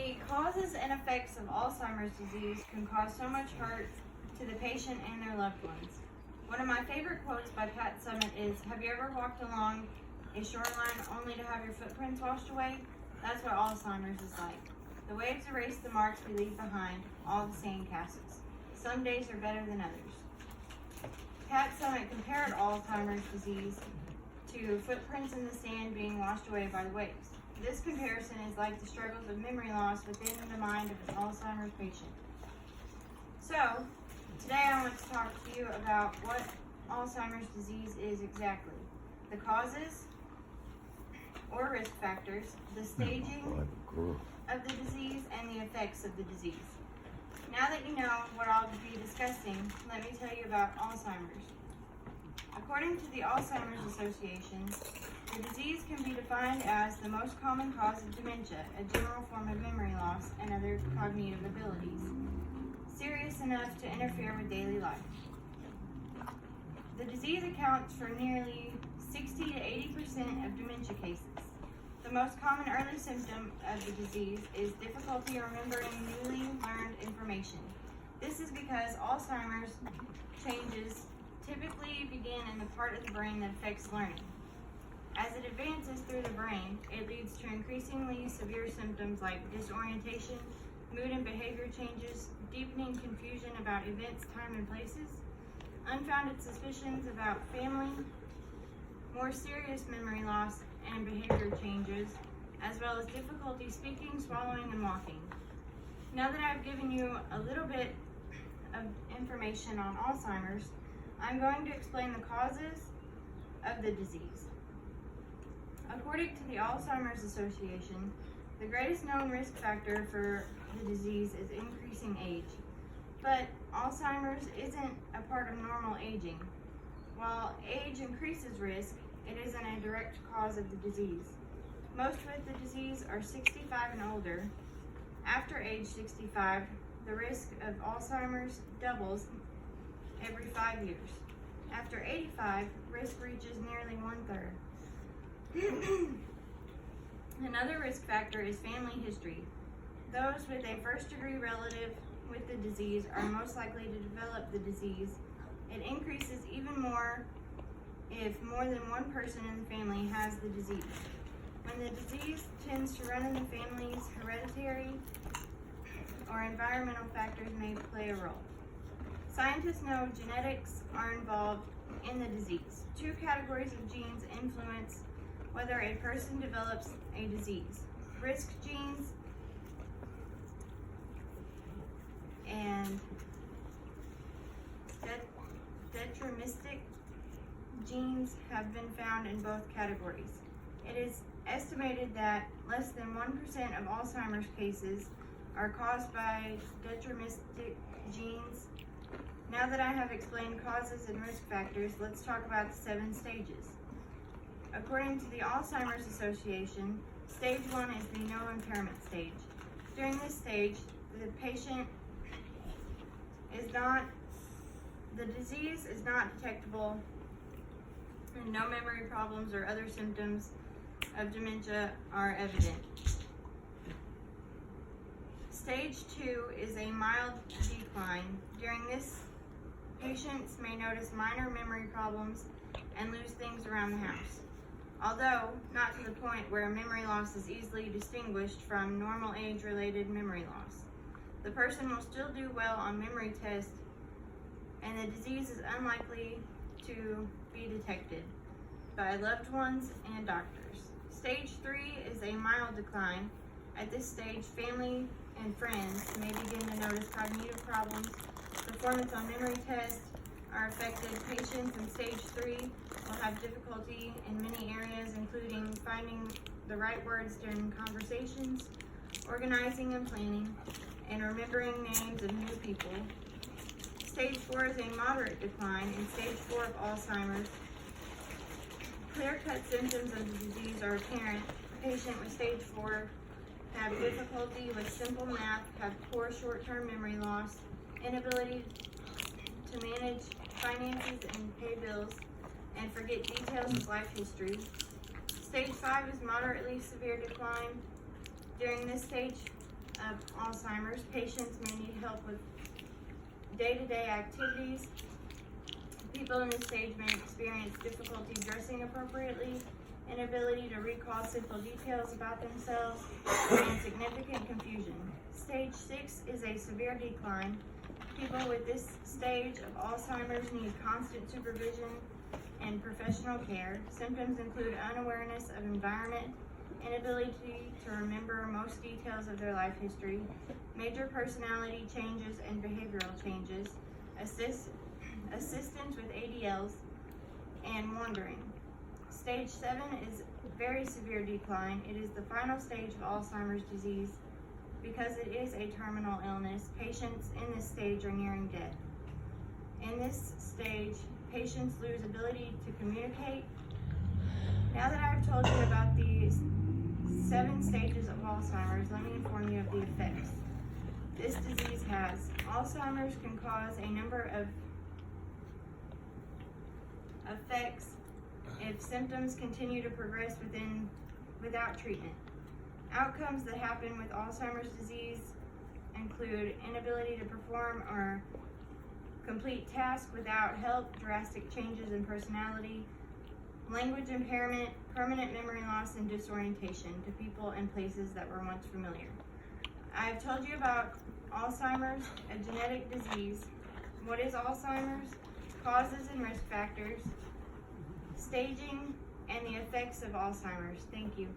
The causes and effects of Alzheimer's disease can cause so much hurt to the patient and their loved ones. One of my favorite quotes by Pat Summitt is, "Have you ever walked along a shoreline only to have your footprints washed away? That's what Alzheimer's is like. The waves erase the marks we leave behind, all the sand castles. Some days are better than others." Pat Summitt compared Alzheimer's disease to footprints in the sand being washed away by the waves. This comparison is like the struggles of memory loss within the mind of an Alzheimer's patient. So, today I want to talk to you about what Alzheimer's disease is exactly, the causes or risk factors, the staging of the disease, and the effects of the disease. Now that you know what I'll be discussing, let me tell you about Alzheimer's. According to the Alzheimer's Association, the disease can be defined as the most common cause of dementia, a general form of memory loss and other cognitive abilities, serious enough to interfere with daily life. The disease accounts for nearly 60 to 80% of dementia cases. The most common early symptom of the disease is difficulty remembering newly learned information. This is because Alzheimer's changes typically begin in the part of the brain that affects learning. As it advances through the brain, it leads to increasingly severe symptoms like disorientation, mood and behavior changes, deepening confusion about events, time, and places, unfounded suspicions about family, more serious memory loss and behavior changes, as well as difficulty speaking, swallowing, and walking. Now that I've given you a little bit of information on Alzheimer's, I'm going to explain the causes of the disease. According to the Alzheimer's Association, the greatest known risk factor for the disease is increasing age. But Alzheimer's isn't a part of normal aging. While age increases risk, it isn't a direct cause of the disease. Most with the disease are 65 and older. After age 65, the risk of Alzheimer's doubles every 5 years. After 85, risk reaches nearly 1/3. Another risk factor is family history. Those with a first-degree relative with the disease are most likely to develop the disease. It increases even more if more than one person in the family has the disease. When the disease tends to run in the family's hereditary or environmental factors may play a role. Scientists know genetics are involved in the disease. 2 categories of genes influence whether a person develops a disease: risk genes and deterministic genes have been found in both categories. It is estimated that less than 1% of Alzheimer's cases are caused by deterministic genes. Now that I have explained causes and risk factors, let's talk about the 7 stages. According to the Alzheimer's Association, stage 1 is the no impairment stage. During this stage, the disease is not detectable, and no memory problems or other symptoms of dementia are evident. Stage 2 is a mild decline. During this, patients may notice minor memory problems and lose things around the house, although not to the point where memory loss is easily distinguished from normal age-related memory loss. The person will still do well on memory tests, and the disease is unlikely to be detected by loved ones and doctors. Stage 3 is a mild decline. At this stage, family and friends may begin to notice cognitive problems. Performance on memory tests are affected. Patients in stage 3 will have difficulty in many areas, including finding the right words during conversations, organizing and planning, and remembering names of new people. Stage 4 is a moderate decline. In stage 4 of Alzheimer's, clear-cut symptoms of the disease are apparent. A patient with stage 4 have difficulty with simple math, have poor short-term memory loss, inability to manage finances and pay bills, and forget details of life history. Stage 5 is moderately severe decline. During this stage, of Alzheimer's, patients may need help with day-to-day activities. People in this stage may experience difficulty dressing appropriately, inability to recall simple details about themselves, and significant confusion. Stage 6 is a severe decline. People with this stage of Alzheimer's need constant supervision and professional care. Symptoms include unawareness of environment, inability to remember most details of their life history, major personality changes and behavioral changes, assistance with ADLs, and wandering. Stage 7 is very severe decline. It is the final stage of Alzheimer's disease. Because it is a terminal illness, patients in this stage are nearing death. In this stage, patients lose ability to communicate. Now that I've told you about the 7 stages of Alzheimer's, let me inform you of the effects this disease has. Alzheimer's can cause a number of effects if symptoms continue to progress without treatment. Outcomes that happen with Alzheimer's disease include inability to perform or complete tasks without help, drastic changes in personality, language impairment, permanent memory loss, and disorientation to people and places that were once familiar. I've told you about Alzheimer's, a genetic disease. What is Alzheimer's? Causes and risk factors, staging, and the effects of Alzheimer's. Thank you.